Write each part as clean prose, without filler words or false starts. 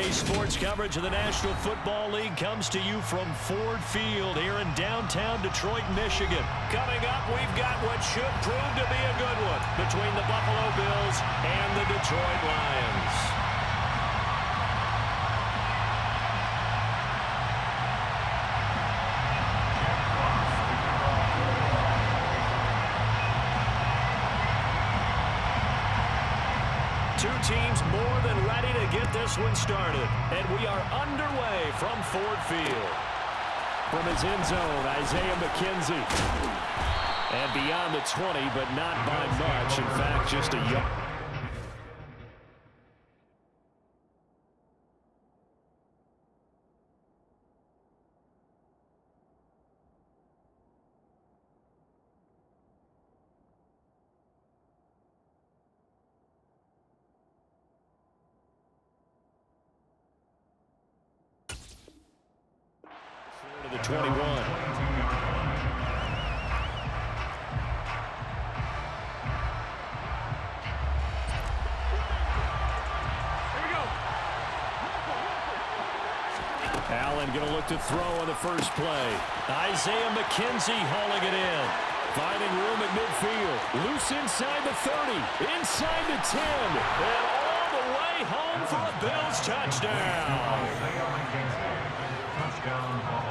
Today's sports coverage of the National Football League comes to you from Ford Field here in downtown Detroit, Michigan. Coming up, we've got what should prove to be a good one between the Buffalo Bills and the Detroit Lions. Two teams more than ready to get this one started. And we are underway from Ford Field. From his end zone, Isaiah McKenzie. And beyond the 20, but not by much. In fact, just a yard. To the 21. Allen going to look to throw on the first play. Isaiah McKenzie hauling it in. Finding room at midfield. Loose inside the 30. Inside the 10. And all the way home for a Bills touchdown.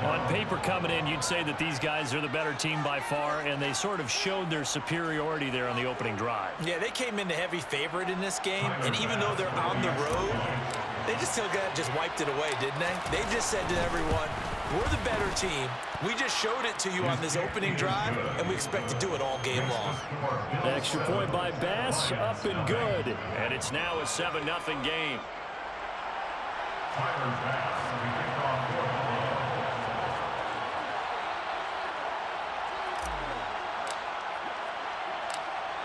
On paper coming in, you'd say that these guys are the better team by far, and they sort of showed their superiority there on the opening drive. Yeah, they came in the heavy favorite in this game, and even though they're on the road, they just wiped it away, didn't they? They just said to everyone, we're the better team. We just showed it to you on this opening drive, and we expect to do it all game long. Extra point by Bass, up and good. And it's now a 7-0 game.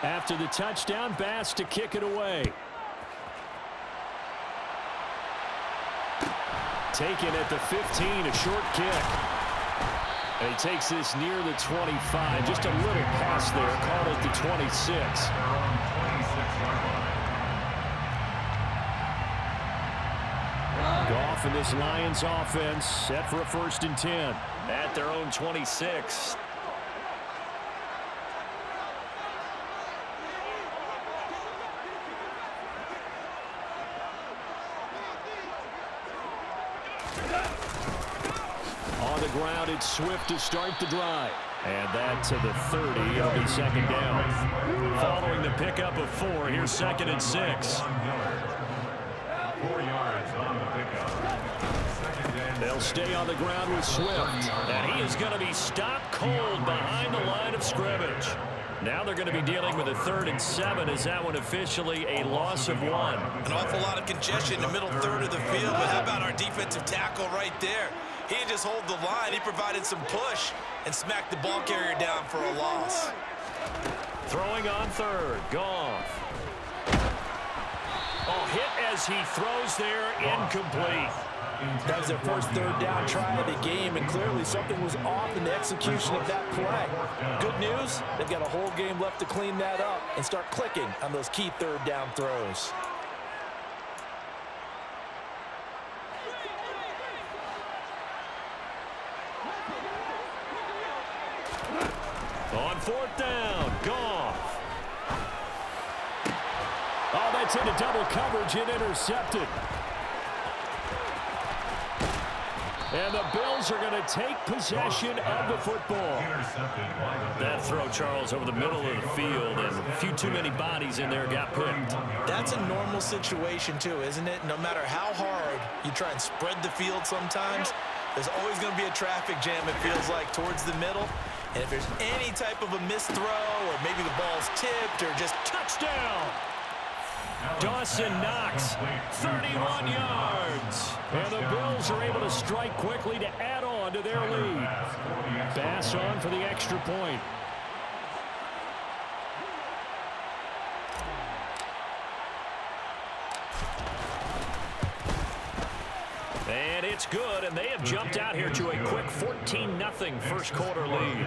After the touchdown, Bass to kick it away. Taken at the 15, a short kick. And he takes this near the 25. Just a little pass there, caught at the 26. Goff and this Lions offense set for a 1st and 10 at their own 26. On the ground, it's Swift to start the drive. And that to the 30. It'll be 2nd down. Following the pickup of 4, here's 2nd and 6. 4 yards on the pickup. They'll stay on the ground with Swift. And he is going to be stopped cold behind the line of scrimmage. Now they're going to be dealing with a 3rd and 7. Is that one officially a loss of 1? An awful lot of congestion in the middle third of the field, but how about our defensive tackle right there? He didn't just hold the line. He provided some push and smacked the ball carrier down for a loss. Throwing on 3rd. Goff. Oh, hit as he throws there, incomplete. That was their first 3rd down try of the game, and clearly something was off in the execution of that play. Good news, they've got a whole game left to clean that up and start clicking on those key 3rd down throws. On 4th down, Goff. Oh, that's into double coverage and intercepted. And the Bills are going to take possession of the football. That throw, Charles, over the middle of the field, and a few too many bodies in there got picked. That's a normal situation, too, isn't it? No matter how hard you try and spread the field sometimes, there's always going to be a traffic jam, it feels like, towards the middle. And if there's any type of a missed throw, or maybe the ball's tipped, or just touchdown, Dawson Knox, 31 yards. And the Bills are able to strike quickly to add on to their lead. Bass on for the extra point. And it's good, and they have jumped out here to a quick 14-0 first quarter lead.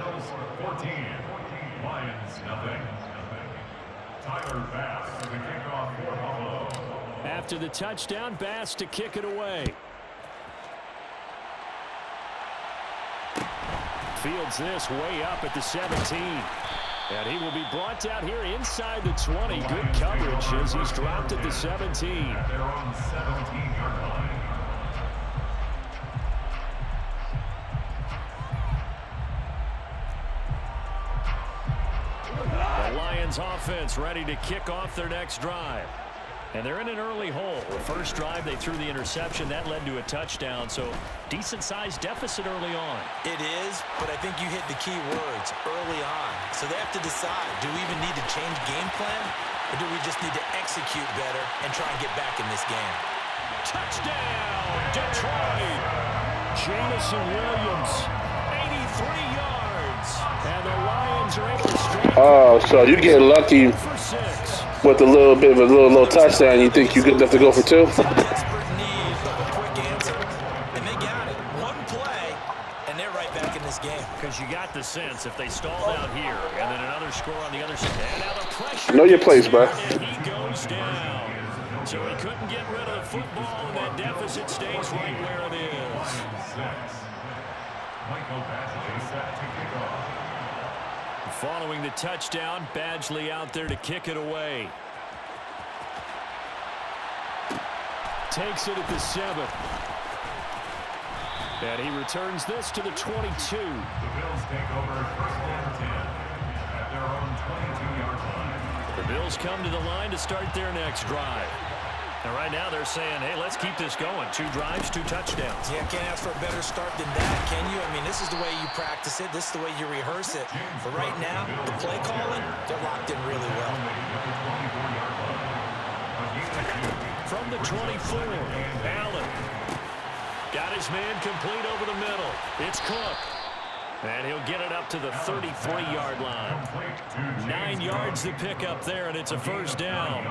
14, Lions nothing. Tyler Bass, the kickoff for Buffalo. After the touchdown, Bass to kick it away. Fields this way up at the 17. And he will be brought down here inside the 20. Good coverage as he's dropped at the 17. They're on the 17-yard line. The Lions offense ready to kick off their next drive. And they're in an early hole. The first drive, they threw the interception. That led to a touchdown, so decent-sized deficit early on. It is, but I think you hit the key words, early on. So they have to decide, do we even need to change game plan, or do we just need to execute better and try and get back in this game? Touchdown, Detroit! Jamison Williams, 83 yards. And the Lions are able to strike. Oh, so you get lucky with a little bit of a little touchdown. You think you're good enough to go for 2? Desperate need of a quick answer, and they got it. One play, and they're right back in this game. Because you got the sense if they stalled out here and then another score on the other side. And now the pressure. Know your place, bro. And he goes down. So he couldn't get rid of the football, and that deficit stays right where it is. Michael Badgley set to kick off. Following the touchdown, Badgley out there to kick it away. Takes it at the 7. And he returns this to the 22. The Bills take over first and 10 at their own 22-yard line. The Bills come to the line to start their next drive. And right now they're saying, hey, let's keep this going. 2 drives, 2 touchdowns. Yeah, can't ask for a better start than that, can you? I mean, this is the way you practice it. This is the way you rehearse it. But right now, the play calling, they're locked in really well. From the 24, Allen. Got his man complete over the middle. It's Cook. And he'll get it up to the 33-yard line. 9 yards to pick up there, and it's a first down.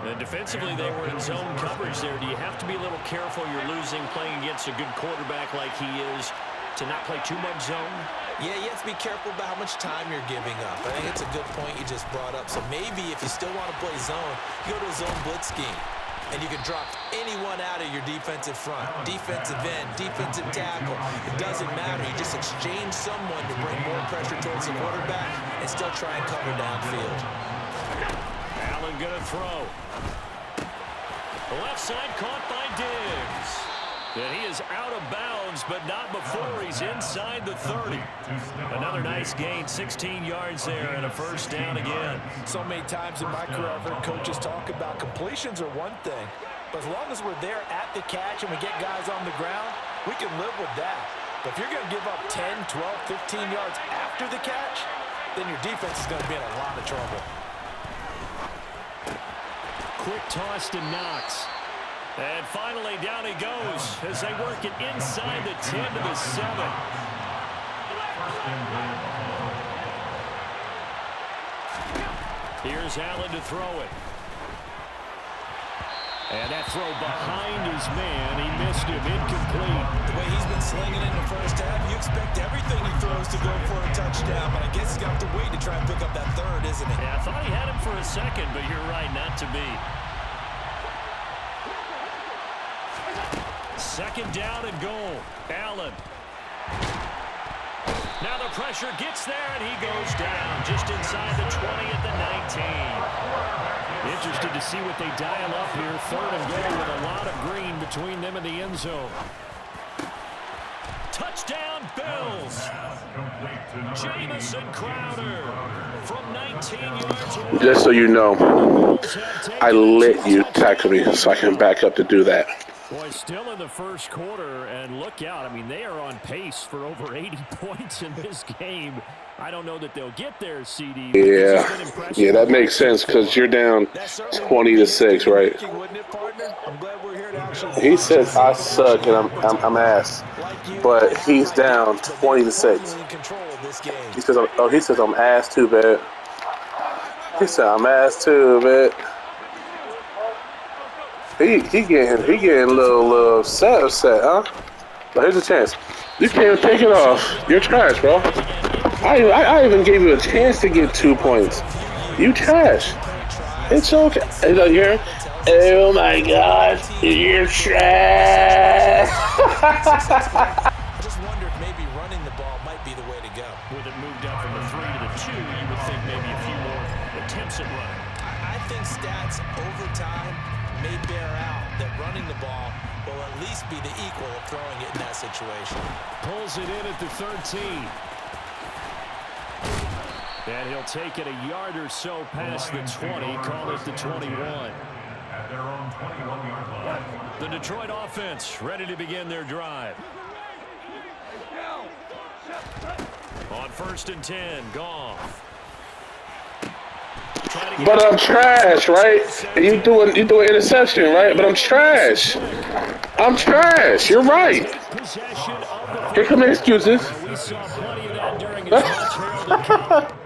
And defensively, they were in zone coverage there. Do you have to be a little careful? You're losing playing against a good quarterback like he is to not play too much zone? Yeah, you have to be careful about how much time you're giving up. I think it's a good point you just brought up. So maybe if you still want to play zone, you go to a zone blitz scheme. And you can drop anyone out of your defensive front, defensive end, defensive tackle. It doesn't matter. You just exchange someone to bring more pressure towards the quarterback and still try and cover downfield. Allen going to throw. The left side caught by Diggs. And he is out of bounds, but not before he's inside the 30. Another nice gain, 16 yards there, and a first down again. So many times in my career, I've heard coaches talk about completions are one thing, but as long as we're there at the catch and we get guys on the ground, we can live with that. But if you're going to give up 10, 12, 15 yards after the catch, then your defense is going to be in a lot of trouble. Quick toss to Knox. And finally, down he goes as they work it inside the 10 to the 7. Here's Allen to throw it. And that throw behind his man. He missed him, incomplete. The way he's been slinging in the first half, you expect everything he throws to go for a touchdown, but I guess he's got to wait to try and pick up that third, isn't it? Yeah, I thought he had him for a second, but you're right, not to be. Second down and goal. Allen. Now the pressure gets there, and he goes down just inside the 20 at the 19. Interested to see what they dial up here. Third and goal with a lot of green between them and the end zone. Touchdown, Bills. Jamison Crowder from 19 yards away. Just so you know, I let you tackle me so I can back up to do that. Boy, still in the first quarter, and look out. I mean, they are on pace for over 80 points in this game. I don't know that they'll get there, CD. Yeah, that makes sense because you're down 20-6, right? He says I suck and I'm ass, but he's down 20-6. He says I'm ass too bad. He said I'm ass too bad. He getting a little upset, huh? But here's a chance. You can't take it off. You're trash, bro. I even gave you a chance to get 2 points. You trash. It's okay. You hear? Oh my God, you're trash. I just wonder if maybe running the ball might be the way to go. With it moved up from the 3 to the 2, you would think maybe a few more attempts at running. I think stats over time may bear out that running the ball will at least be the equal of throwing it in that situation. Pulls it in at the 13. And he'll take it a yard or so past the 20, call it the 21. At their own 21-yard line. The Detroit offense ready to begin their drive. On 1st and 10, Goff. But I'm trash, right? You do an interception, right? But I'm trash. I'm trash. You're right. Possession of the Here come the excuses. we saw plenty of that during his much heralded